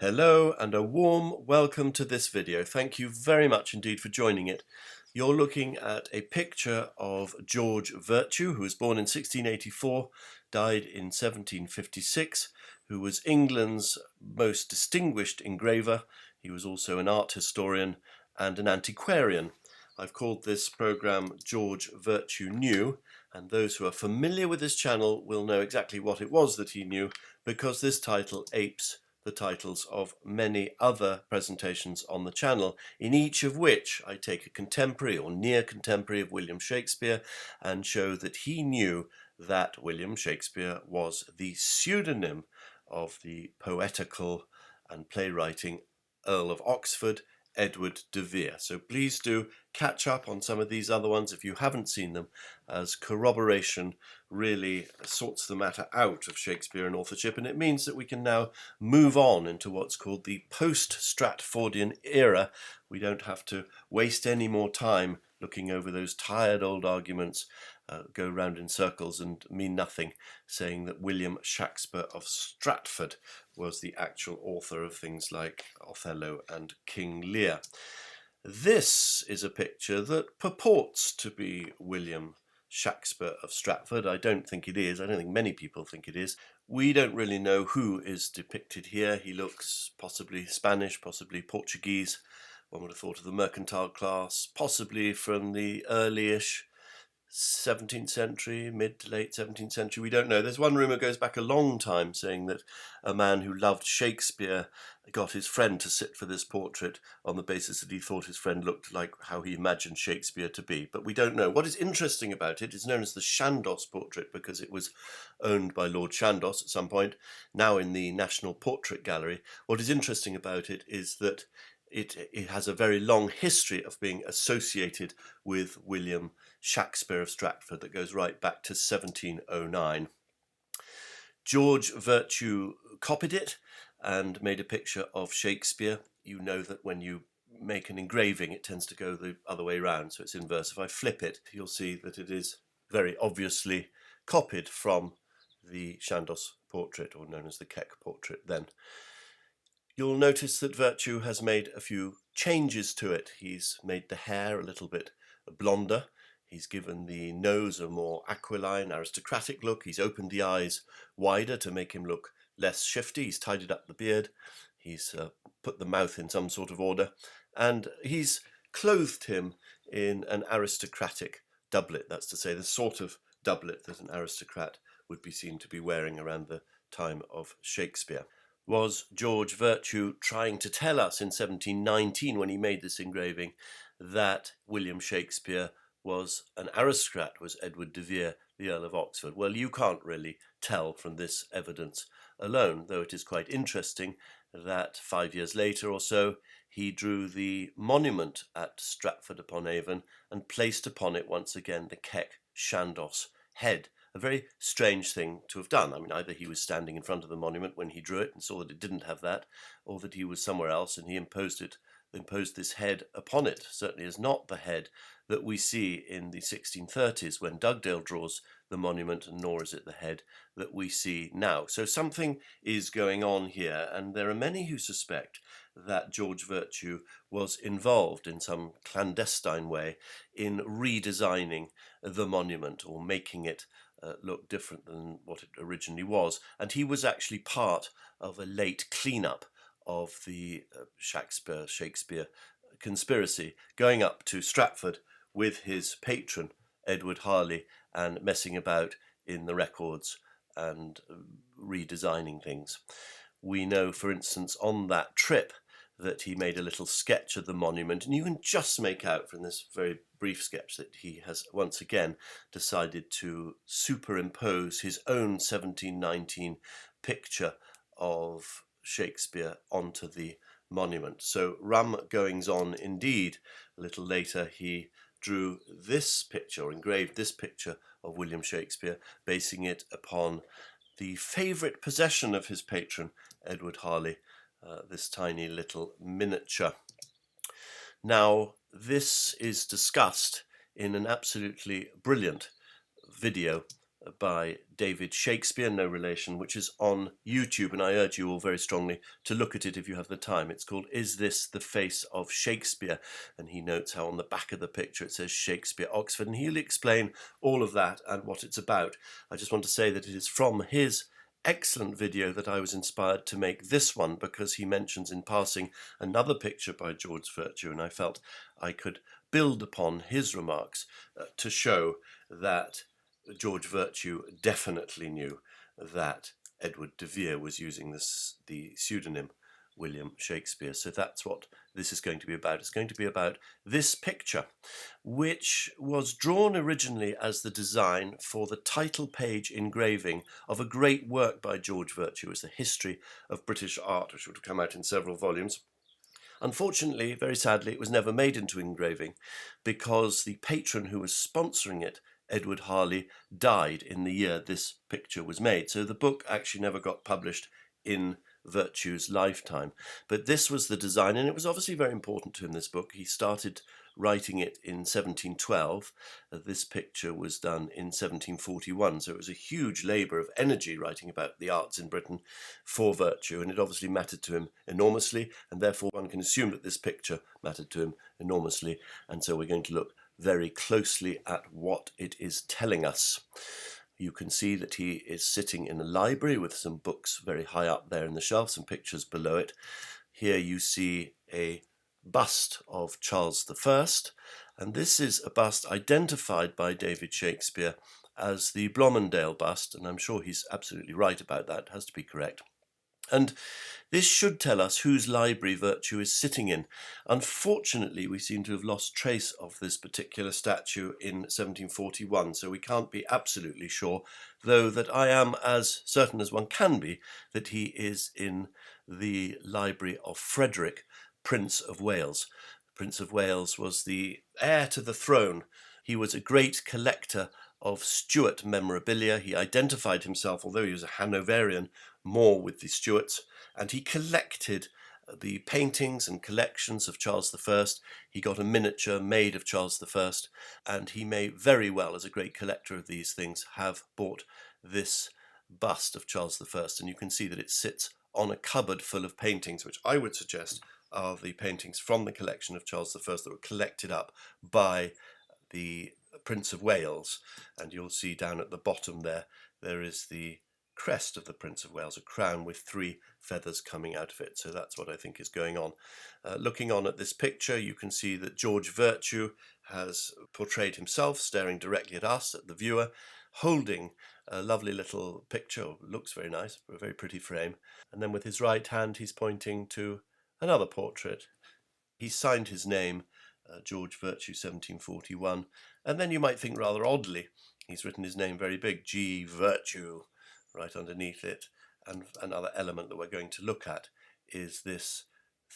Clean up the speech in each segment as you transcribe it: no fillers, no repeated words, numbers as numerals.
Hello and a warm welcome to this video. Thank you very much indeed for joining it. You're looking at a picture of George Vertue, who was born in 1684, died in 1756, who was England's most distinguished engraver. He was also an art historian and an antiquarian. I've called this program George Vertue Knew, and those who are familiar with this channel will know exactly what it was that he knew, because this title apes the titles of many other presentations on the channel, in each of which I take a contemporary or near contemporary of William Shakespeare and show that he knew that William Shakespeare was the pseudonym of the poetical and playwriting Earl of Oxford, Edward de Vere. So please do catch up on some of these other ones if you haven't seen them, as corroboration really sorts the matter out of Shakespearean authorship, and it means that we can now move on into what's called the post-Stratfordian era. We don't have to waste any more time looking over those tired old arguments, go round in circles and mean nothing, saying that William Shakespeare of Stratford was the actual author of things like Othello and King Lear. This is a picture that purports to be William Shakespeare of Stratford. I don't think it is. I don't think many people think it is. We don't really know who is depicted here. He looks possibly Spanish, possibly Portuguese. One would have thought of the mercantile class, possibly from the early-ish 17th century, mid to late 17th century. We don't know. There's one rumour goes back a long time saying that a man who loved Shakespeare got his friend to sit for this portrait on the basis that he thought his friend looked like how he imagined Shakespeare to be. But we don't know. What is interesting about it is known as the Chandos Portrait because it was owned by Lord Chandos at some point, now in the National Portrait Gallery. What is interesting about it is that it has a very long history of being associated with William Shakespeare of Stratford that goes right back to 1709. George Vertue copied it and made a picture of Shakespeare. You know that when you make an engraving, it tends to go the other way around, so it's inverse. If I flip it, you'll see that it is very obviously copied from the Chandos portrait, or known as the Keck portrait then. You'll notice that Vertue has made a few changes to it. He's made the hair a little bit blonder. He's given the nose a more aquiline, aristocratic look. He's opened the eyes wider to make him look less shifty. He's tidied up the beard. He's put the mouth in some sort of order. And he's clothed him in an aristocratic doublet. That's to say, the sort of doublet that an aristocrat would be seen to be wearing around the time of Shakespeare. Was George Vertue trying to tell us in 1719, when he made this engraving, that William Shakespeare was an aristocrat, was Edward de Vere, the Earl of Oxford? Well, you can't really tell from this evidence alone, though it is quite interesting that 5 years later or so, he drew the monument at Stratford-upon-Avon and placed upon it once again the Keck Chandos head. A very strange thing to have done. I mean, either he was standing in front of the monument when he drew it and saw that it didn't have that, or that he was somewhere else and he imposed this head upon it. Certainly is not the head that we see in the 1630s when Dugdale draws the monument, nor is it the head that we see now. So something is going on here, and there are many who suspect that George Vertue was involved in some clandestine way in redesigning the monument or making it look different than what it originally was. And he was actually part of a late cleanup of the Shakespeare conspiracy, going up to Stratford with his patron, Edward Harley, and messing about in the records and redesigning things. We know, for instance, on that trip that he made a little sketch of the monument, and you can just make out from this very brief sketch that he has once again decided to superimpose his own 1719 picture of Shakespeare onto the monument. So rum goings on indeed. A little later he drew this picture, or engraved this picture of William Shakespeare, basing it upon the favourite possession of his patron, Edward Harley, this tiny little miniature. Now, this is discussed in an absolutely brilliant video by David Shakespeare, no relation, which is on YouTube, and I urge you all very strongly to look at it if you have the time. It's called Is This the Face of Shakespeare? And he notes how on the back of the picture it says Shakespeare, Oxford, and he'll explain all of that and what it's about. I just want to say that it is from his excellent video that I was inspired to make this one, because he mentions in passing another picture by George Vertue, and I felt I could build upon his remarks to show that George Vertue definitely knew that Edward de Vere was using the pseudonym William Shakespeare. So that's what this is going to be about. It's going to be about this picture, which was drawn originally as the design for the title page engraving of a great work by George Vertue. It's the History of British Art, which would have come out in several volumes. Unfortunately, very sadly, it was never made into engraving because the patron who was sponsoring it, Edward Harley, died in the year this picture was made. So the book actually never got published in Vertue's lifetime. But this was the design, and it was obviously very important to him, this book. He started writing it in 1712. This picture was done in 1741, so it was a huge labour of energy writing about the arts in Britain for Vertue, and it obviously mattered to him enormously, and therefore one can assume that this picture mattered to him enormously, and so we're going to look very closely at what it is telling us. You can see that he is sitting in a library with some books very high up there in the shelf, some pictures below it. Here you see a bust of Charles I, and this is a bust identified by David Shakespeare as the Blomendale bust, and I'm sure he's absolutely right about that. It has to be correct. And this should tell us whose library Vertue is sitting in. Unfortunately, we seem to have lost trace of this particular statue in 1741, so we can't be absolutely sure, though that I am as certain as one can be that he is in the library of Frederick, Prince of Wales. Prince of Wales was the heir to the throne. He was a great collector of Stuart memorabilia. He identified himself, although he was a Hanoverian, more with the Stuarts, and he collected the paintings and collections of Charles I. He got a miniature made of Charles I, and he may very well, as a great collector of these things, have bought this bust of Charles I, and you can see that it sits on a cupboard full of paintings, which I would suggest are the paintings from the collection of Charles I that were collected up by the Prince of Wales. And you'll see down at the bottom there is the crest of the Prince of Wales, a crown with 3 feathers coming out of it. So that's what I think is going on. Looking on at this picture, you can see that George Vertue has portrayed himself staring directly at us, at the viewer, holding a lovely little picture. Looks very nice, a very pretty frame. And then with his right hand, he's pointing to another portrait. He's signed his name, George Vertue, 1741. And then you might think rather oddly, he's written his name very big, G. Vertue, right underneath it. And another element that we're going to look at is this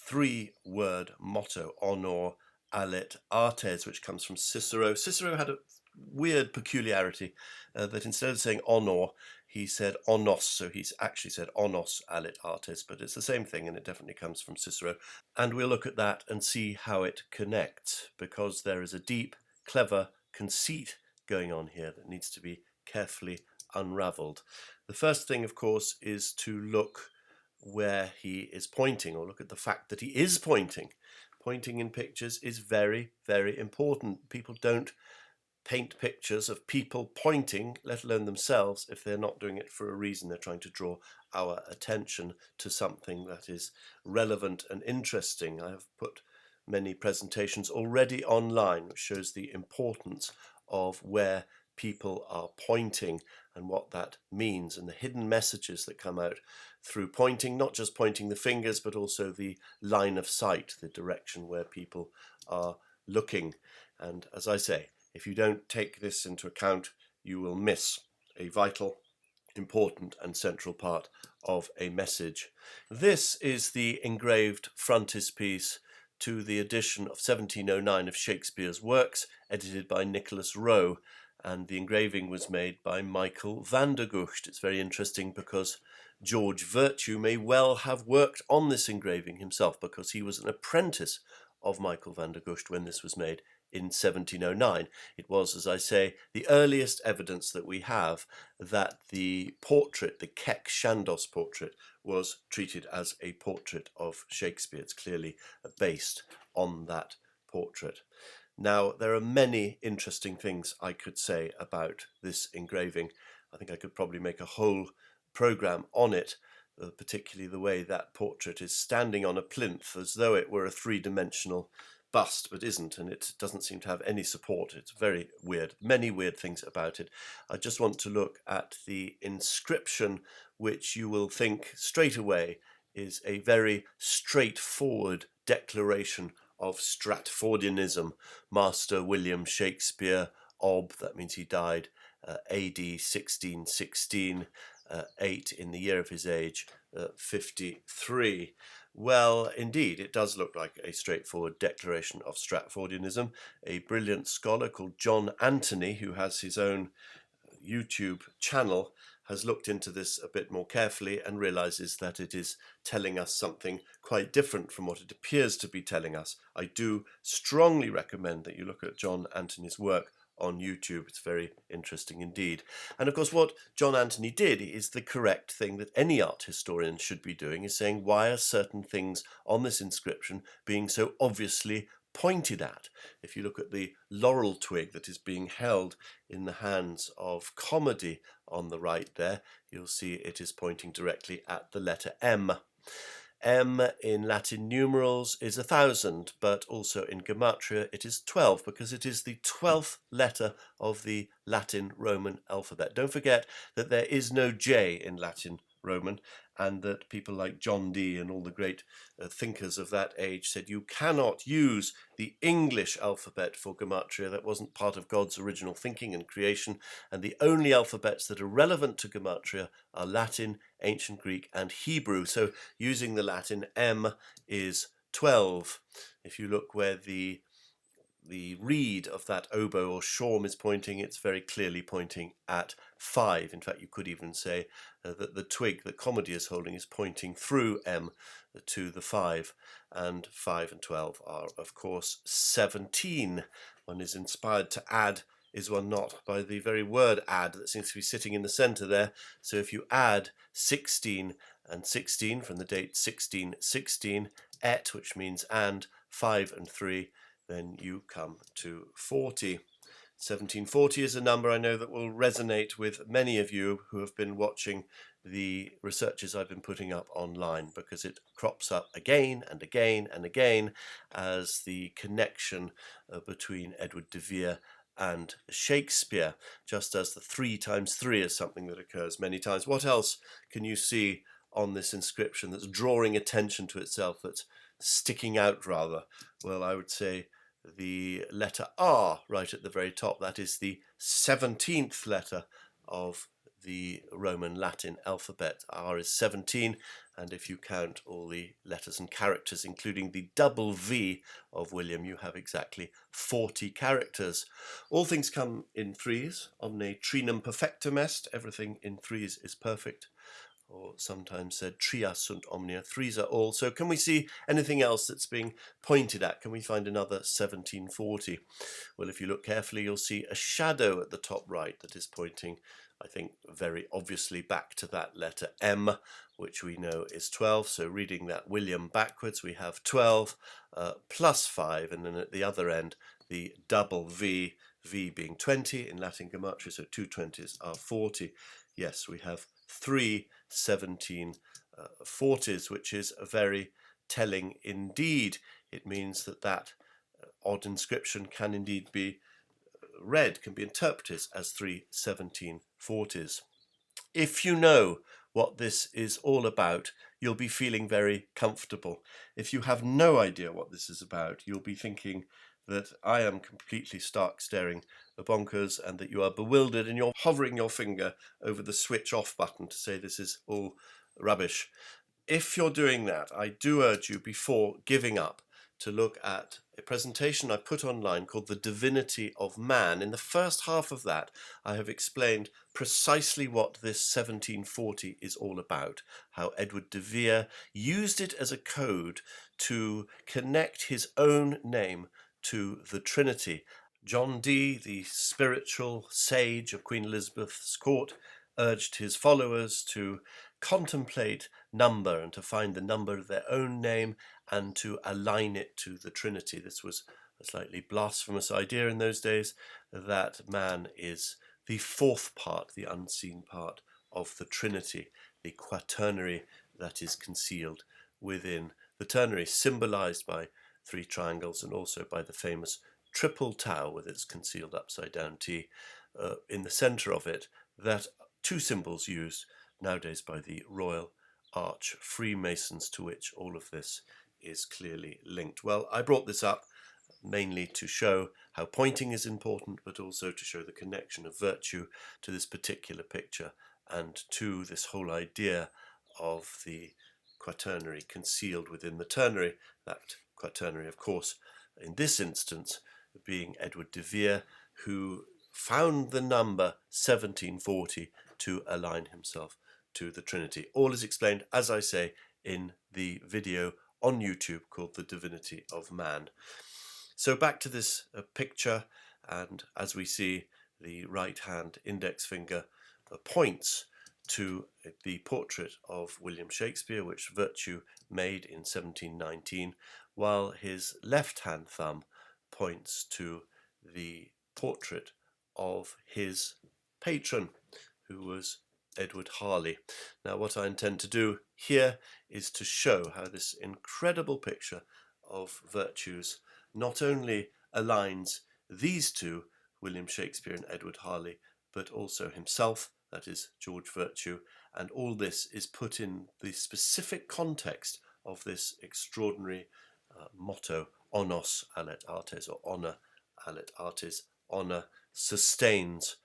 3-word motto, honor alet artes, which comes from Cicero. Cicero had a weird peculiarity that instead of saying honor, he said onos, so he's actually said onos alet artes, but it's the same thing, and it definitely comes from Cicero. And we'll look at that and see how it connects, because there is a deep, clever conceit going on here that needs to be carefully unravelled. The first thing, of course, is to look where he is pointing, or look at the fact that he is pointing. Pointing in pictures is very, very important. People don't paint pictures of people pointing, let alone themselves, if they're not doing it for a reason. They're trying to draw our attention to something that is relevant and interesting. I have put many presentations already online, which shows the importance of where people are pointing and what that means, and the hidden messages that come out through pointing, not just pointing the fingers, but also the line of sight, the direction where people are looking. And as I say, if you don't take this into account, you will miss a vital, important and central part of a message. This is the engraved frontispiece to the edition of 1709 of Shakespeare's works, edited by Nicholas Rowe, and the engraving was made by Michael van der Gucht. It's very interesting because George Vertue may well have worked on this engraving himself, because he was an apprentice of Michael van der Gucht when this was made in 1709. It was, as I say, the earliest evidence that we have that the portrait, the Chandos portrait, was treated as a portrait of Shakespeare. It's clearly based on that portrait. Now, there are many interesting things I could say about this engraving. I think I could probably make a whole program on it, particularly the way that portrait is standing on a plinth as though it were a three-dimensional bust, but isn't, and it doesn't seem to have any support. It's very weird, many weird things about it. I just want to look at the inscription, which you will think straight away is a very straightforward declaration of Stratfordianism. Master William Shakespeare, Ob, that means he died AD 1616, 8 in the year of his age, 53. Well, indeed, it does look like a straightforward declaration of Stratfordianism. A brilliant scholar called John Anthony, who has his own YouTube channel, has looked into this a bit more carefully and realizes that it is telling us something quite different from what it appears to be telling us. I do strongly recommend that you look at John Anthony's work on YouTube. It's very interesting indeed. And of course, what John Anthony did is the correct thing that any art historian should be doing, is saying, why are certain things on this inscription being so obviously pointed at? If you look at the laurel twig that is being held in the hands of Comedy on the right there, you'll see it is pointing directly at the letter M. M in Latin numerals is 1,000, but also in Gematria it is 12, because it is the 12th letter of the Latin Roman alphabet. Don't forget that there is no J in Latin Roman, and that people like John Dee and all the great thinkers of that age said you cannot use the English alphabet for Gematria. That wasn't part of God's original thinking and creation, and the only alphabets that are relevant to Gematria are Latin, Ancient Greek and Hebrew. So using the Latin, M is 12. If you look where the reed of that oboe or shawm is pointing, it's very clearly pointing at 5. In fact, you could even say that the twig that Comedy is holding is pointing through M to the 5, and 5 and 12 are, of course, 17. One is inspired to add, is one not, by the very word add that seems to be sitting in the centre there. So if you add 16 and 16 from the date 1616, et, which means and, 5 and 3, then you come to 40. 1740 is a number I know that will resonate with many of you who have been watching the researches I've been putting up online, because it crops up again and again and again as the connection between Edward de Vere and Shakespeare, just as the 3 times 3 is something that occurs many times. What else can you see on this inscription that's drawing attention to itself, that's sticking out rather? Well, I would say the letter R right at the very top. That is the 17th letter of the Roman Latin alphabet. R is 17, and if you count all the letters and characters, including the double V of William, you have exactly 40 characters. All things come in threes. Omne trinum perfectum est. Everything in threes is perfect, or sometimes said tria sunt omnia, threes are all. So can we see anything else that's being pointed at? Can we find another 1740? Well, if you look carefully, you'll see a shadow at the top right that is pointing, I think, very obviously back to that letter M, which we know is 12. So reading that William backwards, we have 12 plus 5, and then at the other end, the double V, V being 20 in Latin Gematria, so 2 20s are 40. Yes, we have 3 1740s, which is very telling indeed. It means that that odd inscription can indeed be read, can be interpreted as 3 1740s. If you know what this is all about, you'll be feeling very comfortable. If you have no idea what this is about, you'll be thinking that I am completely stark staring bonkers, and that you are bewildered and you're hovering your finger over the switch off button to say this is all rubbish. If you're doing that, I do urge you, before giving up, to look at a presentation I put online called The Divinity of Man. In the first half of that, I have explained precisely what this 1740 is all about, how Edward de Vere used it as a code to connect his own name to the Trinity. John Dee, the spiritual sage of Queen Elizabeth's court, urged his followers to contemplate number and to find the number of their own name and to align it to the Trinity. This was a slightly blasphemous idea in those days, that man is the fourth part, the unseen part of the Trinity, the Quaternary that is concealed within the Ternary, symbolized by three triangles and also by the famous triple tau with its concealed upside down T in the center of it, that two symbols used nowadays by the Royal Arch Freemasons, to which all of this is clearly linked. Well, I brought this up mainly to show how pointing is important, but also to show the connection of Vertue to this particular picture and to this whole idea of the Quaternary concealed within the Ternary. That Quaternary, of course, in this instance, being Edward de Vere, who found the number 1740 to align himself to the Trinity. All is explained, as I say, in the video on YouTube called The Divinity of Man. So back to this picture, and as we see, the right hand index finger points to the portrait of William Shakespeare, which Vertue made in 1719, while his left hand thumb points to the portrait of his patron, who was Edward Harley. Now, what I intend to do here is to show how this incredible picture of Vertue's not only aligns these two, William Shakespeare and Edward Harley, but also himself, that is George Vertue, and all this is put in the specific context of this extraordinary motto, Honos allet artes, or honor allet artes, honor sustains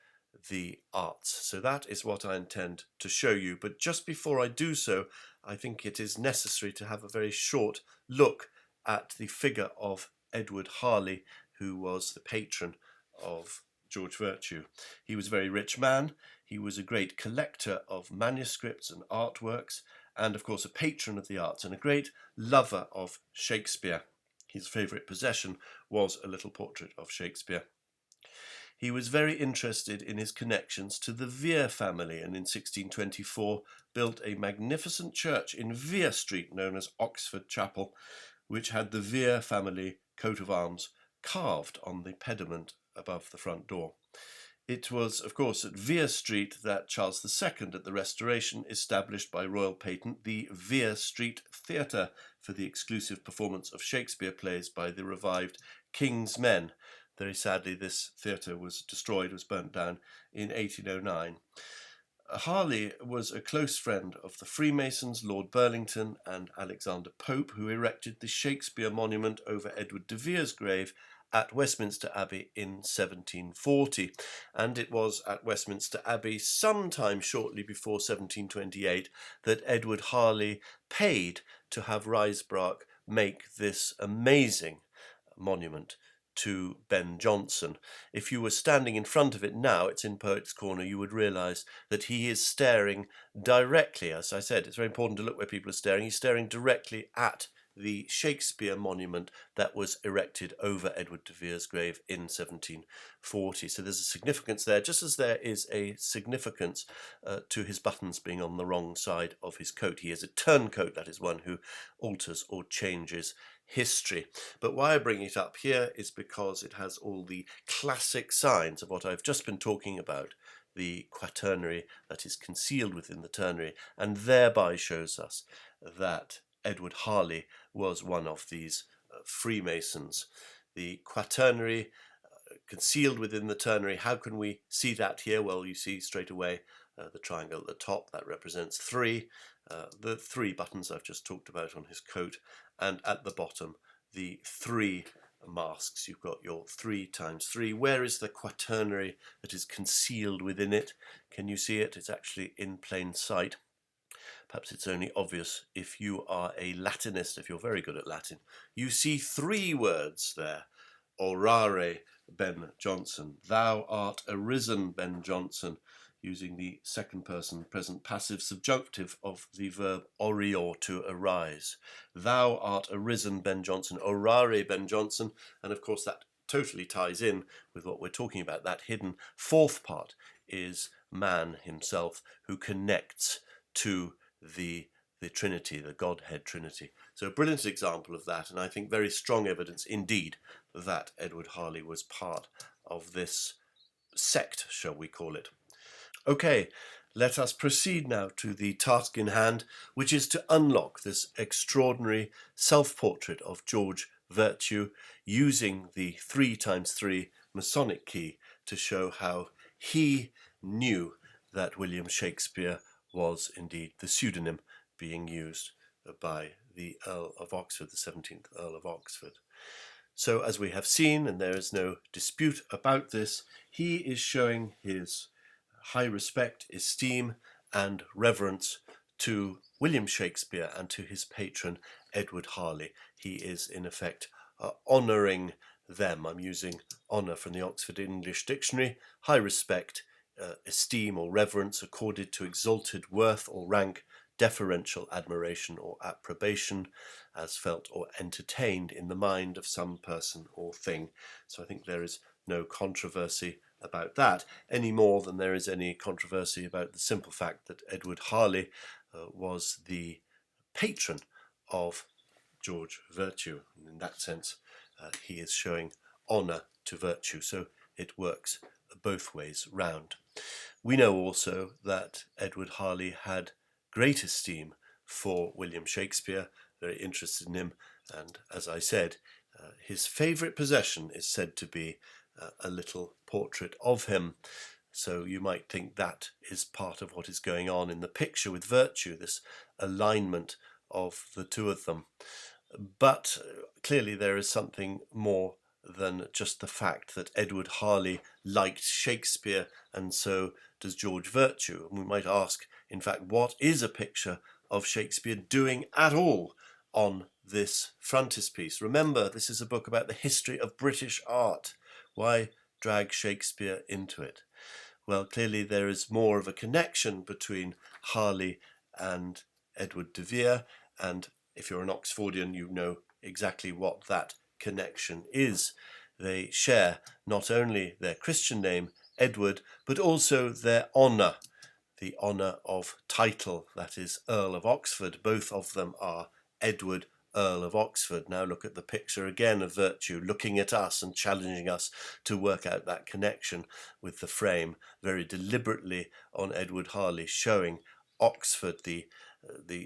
the arts. So that is what I intend to show you. But just before I do so, I think it is necessary to have a very short look at the figure of Edward Harley, who was the patron of George Vertue. He was a very rich man. He was a great collector of manuscripts and artworks, and of course a patron of the arts and a great lover of Shakespeare. His favourite possession was a little portrait of Shakespeare. He was very interested in his connections to the Vere family, and in 1624 built a magnificent church in Vere Street known as Oxford Chapel, which had the Vere family coat of arms carved on the pediment above the front door. It was, of course, at Vere Street that Charles II, at the Restoration, established by royal patent the Vere Street Theatre for the exclusive performance of Shakespeare plays by the revived King's Men. Very sadly, this theatre was destroyed, was burnt down in 1809. Harley was a close friend of the Freemasons, Lord Burlington and Alexander Pope, who erected the Shakespeare monument over Edward de Vere's grave at Westminster Abbey in 1740. And it was at Westminster Abbey sometime shortly before 1728 that Edward Harley paid to have Risebrough make this amazing monument to Ben Jonson. If you were standing in front of it now, it's in Poets' Corner, you would realise that he is staring directly, as I said, it's very important to look where people are staring, he's staring directly at the Shakespeare monument that was erected over Edward de Vere's grave in 1740. So there's a significance there, just as there is a significance to his buttons being on the wrong side of his coat. He is a turncoat, that is one who alters or changes history. But why I bring it up here is because it has all the classic signs of what I've just been talking about, the Quaternary that is concealed within the Ternary, and thereby shows us that Edward Harley was one of these Freemasons. The Quaternary concealed within the Ternary, how can we see that here? Well, you see straight away the triangle at the top, that represents 3, the 3 buttons I've just talked about on his coat, and at the bottom the 3 masks. You've got your 3 times 3. Where is the Quaternary that is concealed within it? Can you see it? It's actually in plain sight. Perhaps it's only obvious if you are a Latinist, if you're very good at Latin. You see 3 words there. Orare Ben Jonson. Thou art arisen, Ben Jonson. using the second person present passive subjunctive of the verb orior, to arise. Thou art arisen, Ben Jonson, orare, Ben Jonson, and of course that totally ties in with what we're talking about. That hidden fourth part is man himself, who connects to the Trinity, the Godhead Trinity. So a brilliant example of that, and I think very strong evidence indeed that Edward Harley was part of this sect, shall we call it. Okay, let us proceed now to the task in hand, which is to unlock this extraordinary self-portrait of George Vertue using the 3x3 Masonic key to show how he knew that William Shakespeare was indeed the pseudonym being used by the Earl of Oxford, the 17th Earl of Oxford. So as we have seen, and there is no dispute about this, he is showing his high respect, esteem and reverence to William Shakespeare and to his patron Edward Harley. He is in effect honouring them. I'm using honour from the Oxford English Dictionary. High respect, esteem or reverence accorded to exalted worth or rank, deferential admiration or approbation, as felt or entertained in the mind of some person or thing. So I think there is no controversy about that, any more than there is any controversy about the simple fact that Edward Harley was the patron of George Vertue. And in that sense, he is showing honour to Vertue, so it works both ways round. We know also that Edward Harley had great esteem for William Shakespeare, very interested in him, and as I said, his favourite possession is said to be a little portrait of him. So you might think that is part of what is going on in the picture with Vertue, this alignment of the two of them. But clearly there is something more than just the fact that Edward Harley liked Shakespeare and so does George Vertue. And we might ask, in fact, what is a picture of Shakespeare doing at all on this frontispiece? Remember, this is a book about the history of British art. Why drag Shakespeare into it? Well, clearly there is more of a connection between Harley and Edward de Vere, and if you're an Oxfordian, you know exactly what that connection is. They share not only their Christian name, Edward, but also their honour, the honour of title, that is Earl of Oxford. Both of them are Edward, Earl of Oxford. Now look at the picture again of Vertue looking at us and challenging us to work out that connection with the frame very deliberately on Edward Harley, showing Oxford, the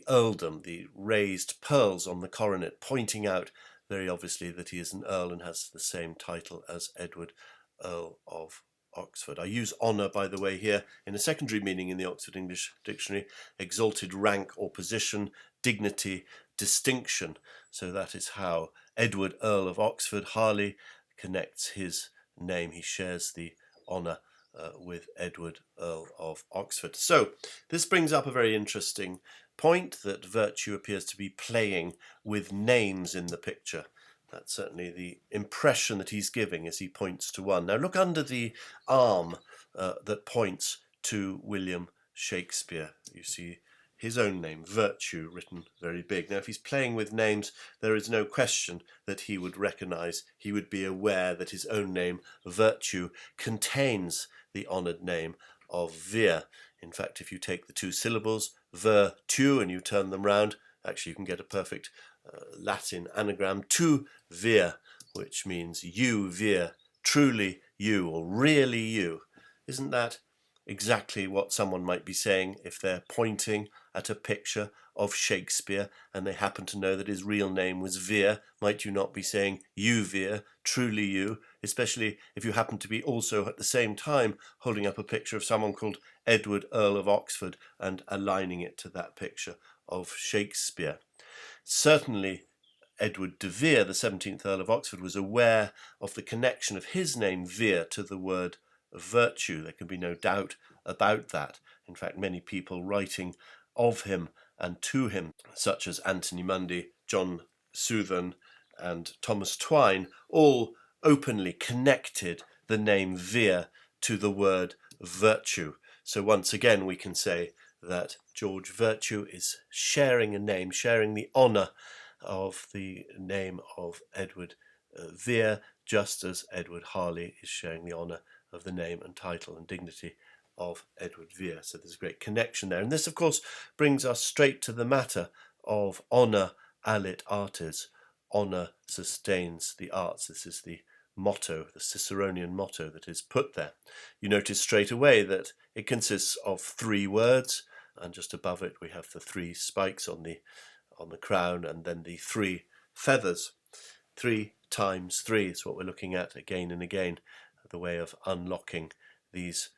earldom, the raised pearls on the coronet, pointing out very obviously that he is an earl and has the same title as Edward, Earl of Oxford. I use honour, by the way, here in a secondary meaning in the Oxford English Dictionary: exalted rank or position, dignity, distinction. So that is how Edward, Earl of Oxford, Harley connects his name. He shares the honour with Edward, Earl of Oxford. So this brings up a very interesting point, that Vertue appears to be playing with names in the picture. That's certainly the impression that he's giving as he points to one. Now look under the arm that points to William Shakespeare. You see his own name, Vertue, written very big. Now if he's playing with names, there is no question that he would recognise, he would be aware that his own name, Vertue, contains the honoured name of Vere. In fact, if you take the two syllables, Vertue, and you turn them round, actually you can get a perfect Latin anagram, tu Vere, which means you, Vere, truly you, or really you. Isn't that exactly what someone might be saying if they're pointing at a picture of Shakespeare and they happen to know that his real name was Vere? Might you not be saying you, Vere, truly you, especially if you happen to be also at the same time holding up a picture of someone called Edward, Earl of Oxford, and aligning it to that picture of Shakespeare? Certainly Edward de Vere, the 17th Earl of Oxford, was aware of the connection of his name, Vere, to the word Vertue. There can be no doubt about that. In fact, many people writing of him and to him, such as Anthony Mundy, John Southan, and Thomas Twine, all openly connected the name Vere to the word virtue. So once again we can say that George Vertue is sharing a name, sharing the honour of the name of Edward Vere, just as Edward Harley is sharing the honour of the name and title and dignity of Edward Vere. So there's a great connection there. And this, of course, brings us straight to the matter of honour alit artes. Honour sustains the arts. This is the motto, the Ciceronian motto that is put there. You notice straight away that it consists of 3 words, and just above it we have the 3 spikes on the crown, and then the 3 feathers. 3 times 3 is what we're looking at again and again, the way of unlocking these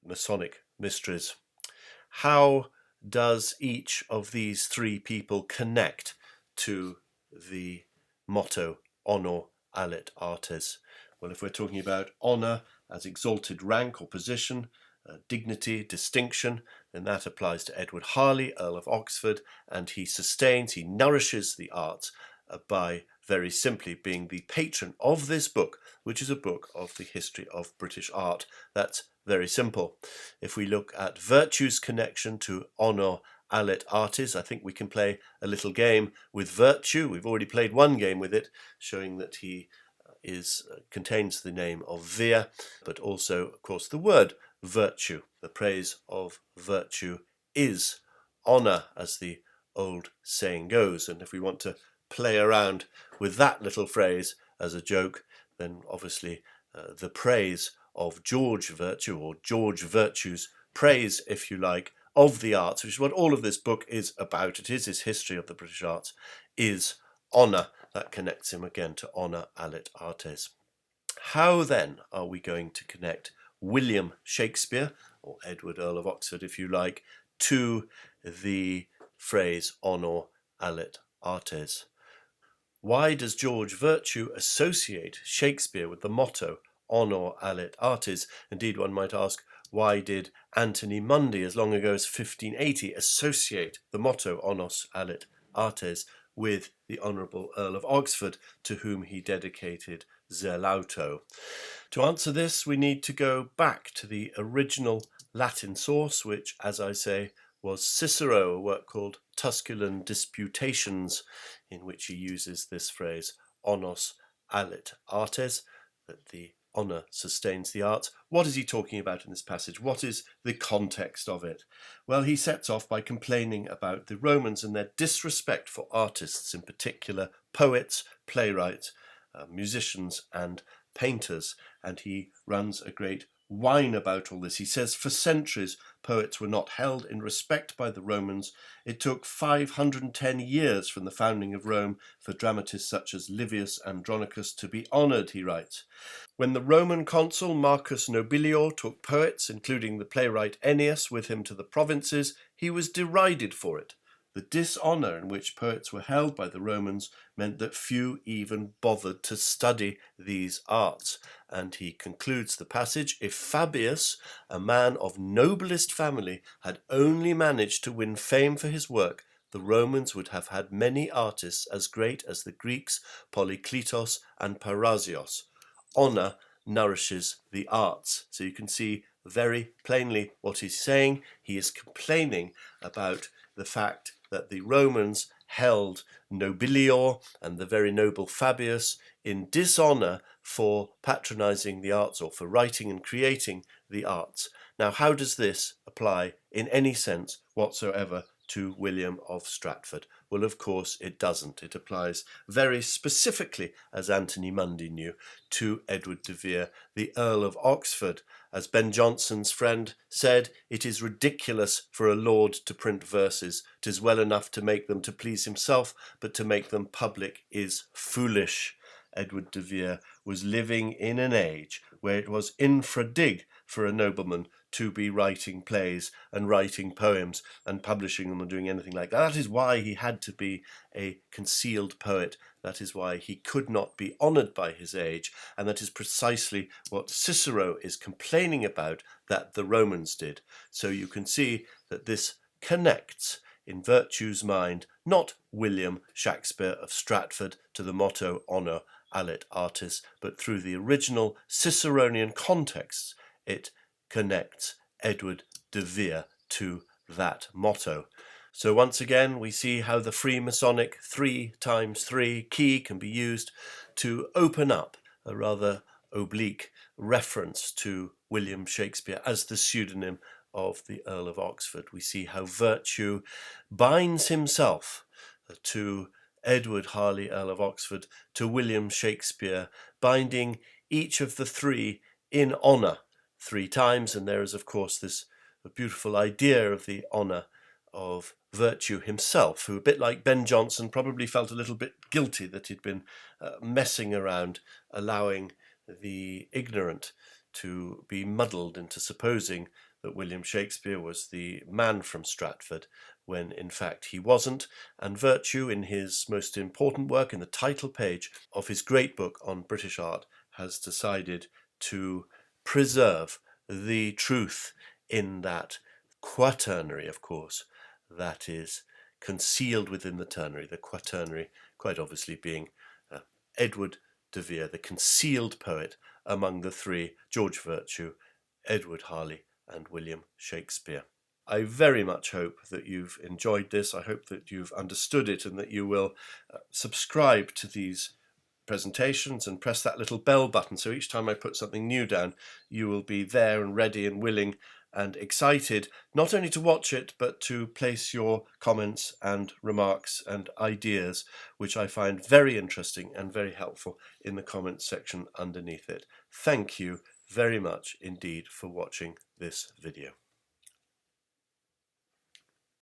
Masonic mysteries. How does each of these 3 people connect to the motto honor alit artes? Well, if we're talking about honour as exalted rank or position, dignity, distinction, then that applies to Edward Harley, Earl of Oxford, and he nourishes the arts by very simply being the patron of this book, which is a book of the history of British art. That's very simple. If we look at Vertue's connection to honor alit artes, I think we can play a little game with Vertue. We've already played one game with it, showing that he contains the name of Vere, but also, of course, the word virtue. The praise of virtue is honour, as the old saying goes. And if we want to play around with that little phrase as a joke, then obviously the praise of George Vertue, or George Vertue's praise, if you like, of the arts, which is what all of this book is about. It is his history of the British arts, is honour. That connects him again to honour alit artes. How then are we going to connect William Shakespeare, or Edward Earl of Oxford if you like, to the phrase honor alit artes? Why does George Vertue associate Shakespeare with the motto honor alit artes? Indeed, one might ask, why did Anthony Munday, as long ago as 1580, associate the motto honor alit artes with the Honourable Earl of Oxford, to whom he dedicated Zerlauto? To answer this, we need to go back to the original Latin source, which, as I say, was Cicero, a work called Tusculan Disputations, in which he uses this phrase, honors alit artes, that the honour sustains the arts. What is he talking about in this passage? What is the context of it? Well, he sets off by complaining about the Romans and their disrespect for artists, in particular poets, playwrights, musicians and painters, and he runs a great whine about all this. He says, for centuries poets were not held in respect by the Romans. It took 510 years from the founding of Rome for dramatists such as Livius Andronicus to be honoured, he writes. When the Roman consul Marcus Nobilior took poets, including the playwright Ennius, with him to the provinces, he was derided for it. The dishonour in which poets were held by the Romans meant that few even bothered to study these arts. And he concludes the passage, if Fabius, a man of noblest family, had only managed to win fame for his work, the Romans would have had many artists as great as the Greeks, Polykletos and Parrhasios. Honour nourishes the arts. So you can see very plainly what he's saying. He is complaining about the fact that the Romans held Nobilior and the very noble Fabius in dishonour for patronising the arts, or for writing and creating the arts. Now, how does this apply in any sense whatsoever to William of Stratford? Well, of course it doesn't. It applies very specifically, as Anthony Munday knew, to Edward de Vere, the Earl of Oxford. As Ben Jonson's friend said, it is ridiculous for a lord to print verses. 'Tis well enough to make them to please himself, but to make them public is foolish. Edward de Vere was living in an age where it was infra dig for a nobleman to be writing plays and writing poems and publishing them and doing anything like that. That is why he had to be a concealed poet. That is why he could not be honoured by his age. And that is precisely what Cicero is complaining about that the Romans did. So you can see that this connects in Vertue's mind, not William Shakespeare of Stratford to the motto honor alit artis, but through the original Ciceronian contexts, it connects Edward de Vere to that motto. So once again, we see how the Freemasonic 3x3 key can be used to open up a rather oblique reference to William Shakespeare as the pseudonym of the Earl of Oxford. We see how Vertue binds himself to Edward Harley, Earl of Oxford, to William Shakespeare, binding each of the three in honour 3 times. And there is, of course, this beautiful idea of the honour of Vertue himself, who, a bit like Ben Jonson, probably felt a little bit guilty that he'd been messing around, allowing the ignorant to be muddled into supposing that William Shakespeare was the man from Stratford, when in fact he wasn't. And Vertue, in his most important work, in the title page of his great book on British art, has decided to preserve the truth in that quaternary, of course, that is concealed within the ternary, the quaternary quite obviously being Edward de Vere, the concealed poet among the three, George Vertue, Edward Harley and William Shakespeare. I very much hope that you've enjoyed this. I hope that you've understood it and that you will subscribe to these presentations and press that little bell button, so each time I put something new down, you will be there and ready and willing and excited, not only to watch it, but to place your comments and remarks and ideas, which I find very interesting and very helpful, in the comments section underneath it. Thank you very much indeed for watching this video.